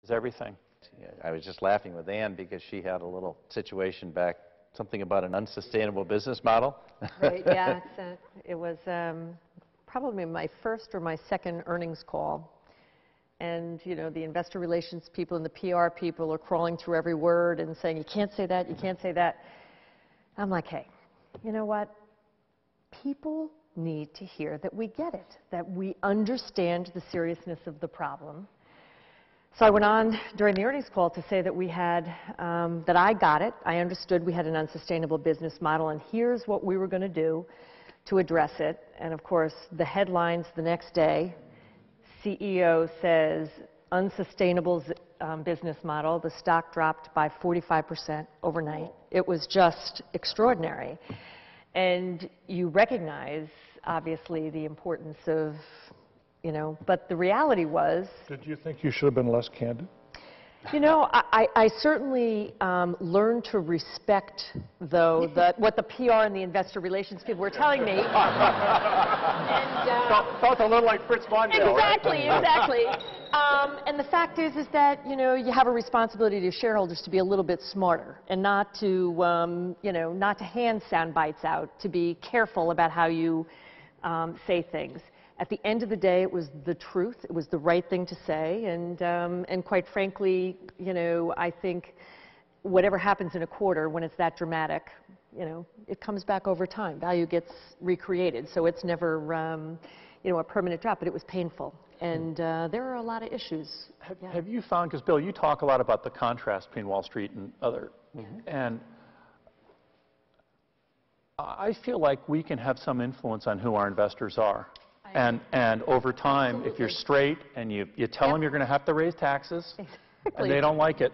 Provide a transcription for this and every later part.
Is everything. Yeah, I was just laughing with Ann because she had a little situation back, something about an unsustainable business model. Right, yeah, it was probably my first or my second earnings call. And, you know, the investor relations people and the PR people are crawling through every word and saying, you can't say that, you can't say that. I'm like, hey, you know what? People need to hear that we get it, that we understand the seriousness of the problem. So I went on during the earnings call to say that we had, that I got it, I understood we had an unsustainable business model, and here's what we were going to do to address it. And of course, the headlines the next day, CEO says, unsustainable business model. The stock dropped by 45% overnight. It was just extraordinary. And you recognize, obviously, the importance of, you know, but the reality was... Did you think you should have been less candid? You know, I certainly learned to respect, though, what the PR and the investor relations people were telling me. Felt a little like Fritz Mondale. Exactly, right? Exactly. And the fact is that, you know, you have a responsibility to shareholders to be a little bit smarter and not to, you know, not to hand sound bites out, to be careful about how you say things. At the end of the day, it was the truth. It was the right thing to say. And quite frankly, you know, I think whatever happens in a quarter, when it's that dramatic, you know, it comes back over time. Value gets recreated. So it's never, you know, a permanent drop, but it was painful. And there are a lot of issues. Have you found, because Bill, you talk a lot about the contrast between Wall Street and other, and I feel like we can have some influence on who our investors are. And over time, absolutely, if you're straight and you tell them you're going to have to raise taxes, and they don't like it,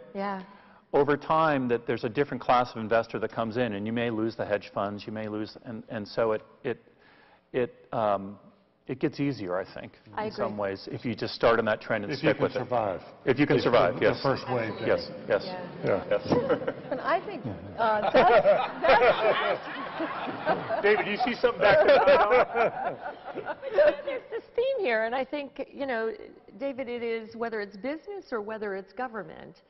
over time that there's a different class of investor that comes in, and you may lose the hedge funds, you may lose, and so it gets easier, I think, in some ways, if you just start on that trend and stick with it. If you can survive, yes. The first wave. Yes, yes. Yeah. Yes. And I think that's David, do you see something back there? There's this theme here, and I think, you know, David, it is, whether it's business or whether it's government,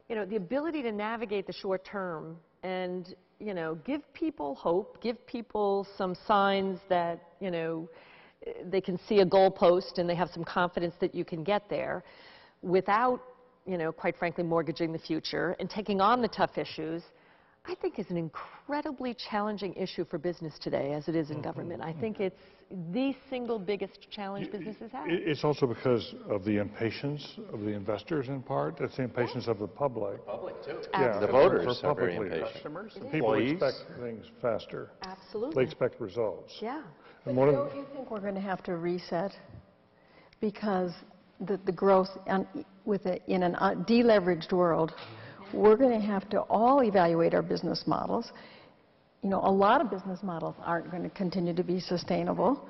you know, the ability to navigate the short term and, you know, give people hope, give people some signs that, you know, they can see a goalpost and they have some confidence that you can get there without, you know, quite frankly, mortgaging the future and taking on the tough issues, I think is an incredibly challenging issue for business today, as it is in government. I think it's the single biggest challenge businesses have. It's also because of the impatience of the investors in part. It's the impatience of the public. The public, too. Yeah, the voters are very impatient. Customers, people expect things faster. Absolutely. They expect results. Yeah. And But don't you think we're going to have to reset? Because the growth in a deleveraged world, we're going to have to all evaluate our business models. You know, a lot of business models aren't going to continue to be sustainable.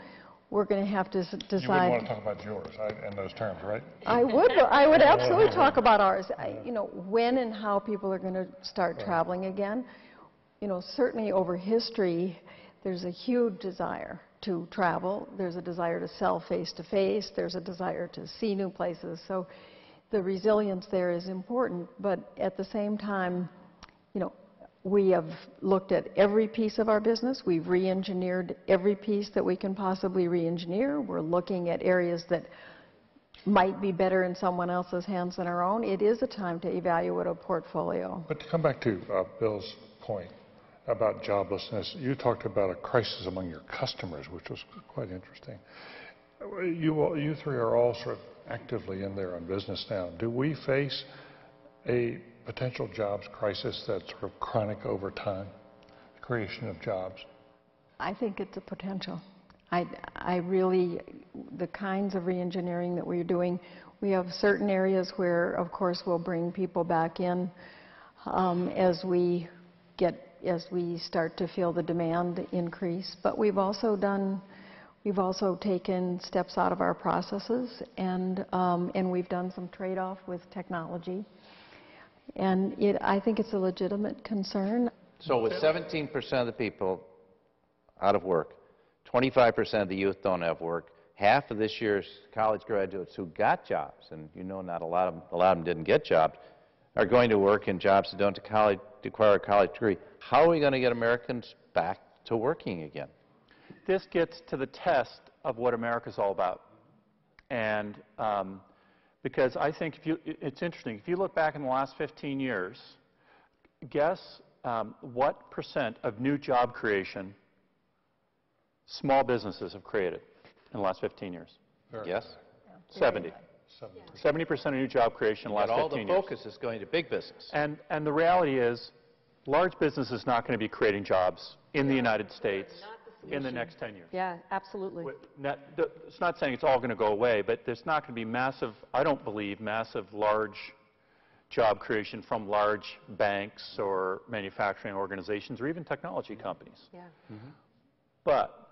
We're going to have to decide. You wouldn't want to talk about yours in those terms, right? I would absolutely talk about ours. You know, when and how people are going to start traveling again. You know, certainly over history, there's a huge desire to travel. There's a desire to sell face-to-face. There's a desire to see new places. So the resilience there is important. But at the same time, you know, we have looked at every piece of our business. We've re-engineered every piece that we can possibly re-engineer. We're looking at areas that might be better in someone else's hands than our own. It is a time to evaluate a portfolio. But to come back to Bill's point about joblessness, you talked about a crisis among your customers, which was quite interesting. You three are all sort of actively in there on business now. Do we face a potential jobs crisis that's sort of chronic over time, the creation of jobs? I think it's a potential. I really, the kinds of reengineering that we're doing, we have certain areas where, of course, we'll bring people back in as we start to feel the demand increase. But we've also taken steps out of our processes, and we've done some trade-off with technology. And I think it's a legitimate concern. So with 17% of the people out of work, 25% of the youth don't have work, half of this year's college graduates who got jobs, and you know not a lot of them didn't get jobs, are going to work in jobs that don't require a college degree. How are we going to get Americans back to working again? This gets to the test of what America's all about. And because I think it's interesting, if you look back in the last 15 years, guess what percent of new job creation small businesses have created in the last 15 years? Yes? 70. 70% of new job creation in the last 15 years. All the focus is going to big business. And the reality is, large business is not going to be creating jobs in the United States in the next 10 years. Yeah, absolutely. It's not saying it's all going to go away, but there's not going to be massive, I don't believe, massive large job creation from large banks or manufacturing organizations or even technology companies. Yeah. But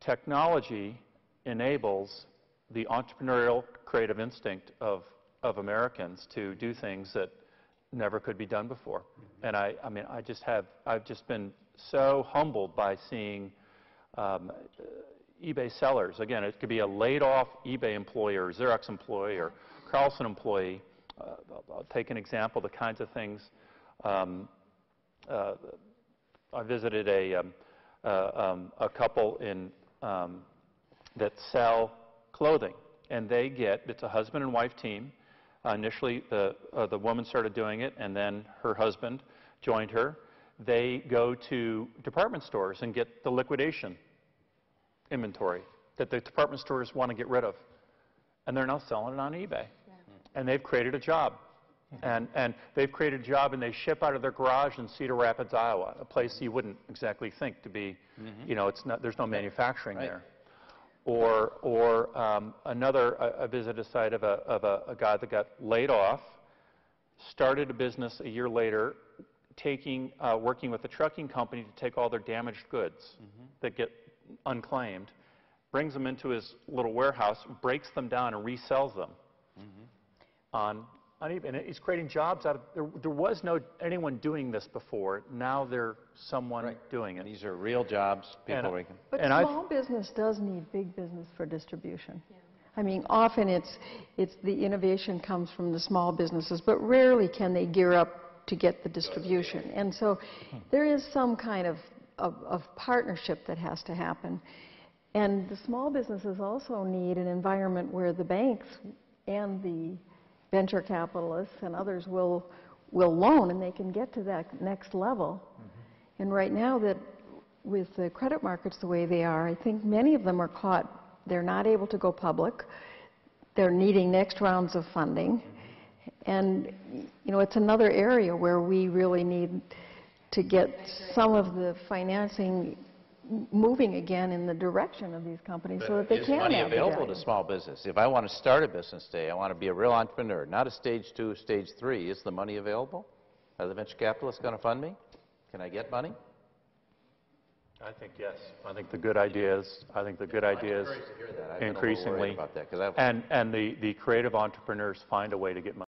technology enables the entrepreneurial creative instinct of Americans to do things that never could be done before. And I mean, I've just been so humbled by seeing eBay sellers. Again, it could be a laid-off eBay employee or Xerox employee or Carlson employee. I'll take an example, the kinds of things. I visited a couple in that sell clothing, and they get, it's a husband and wife team. Initially, the woman started doing it, and then her husband joined her. They go to department stores and get the liquidation inventory that the department stores want to get rid of, and they're now selling it on eBay. And they've created a job. And they've created a job, and they ship out of their garage in Cedar Rapids, Iowa, a place you wouldn't exactly think to be, you know, there's no manufacturing there. Or I visited a site of a guy that got laid off, started a business a year later, working with a trucking company to take all their damaged goods that get unclaimed, brings them into his little warehouse, breaks them down, and resells them on eBay. And he's creating jobs out of, there was no anyone doing this before. Now there's someone doing it. And these are real jobs. People but small business does need big business for distribution. I mean, often it's the innovation comes from the small businesses, but rarely can they gear up to get the distribution. And so there is some kind of partnership that has to happen. And the small businesses also need an environment where the banks and the venture capitalists and others will loan, and they can get to that next level. And right now, that with the credit markets the way they are, I think many of them are caught. They're not able to go public. They're needing next rounds of funding. And, you know, it's another area where we really need to get some of the financing moving again in the direction of these companies so that they can have money available to small business? If I want to start a business today, I want to be a real entrepreneur, not a stage 2, stage 3. Is the money available? Are the venture capitalists going to fund me? Can I get money? I think yes. I think the good ideas. Increasingly, about that, and the creative entrepreneurs find a way to get money.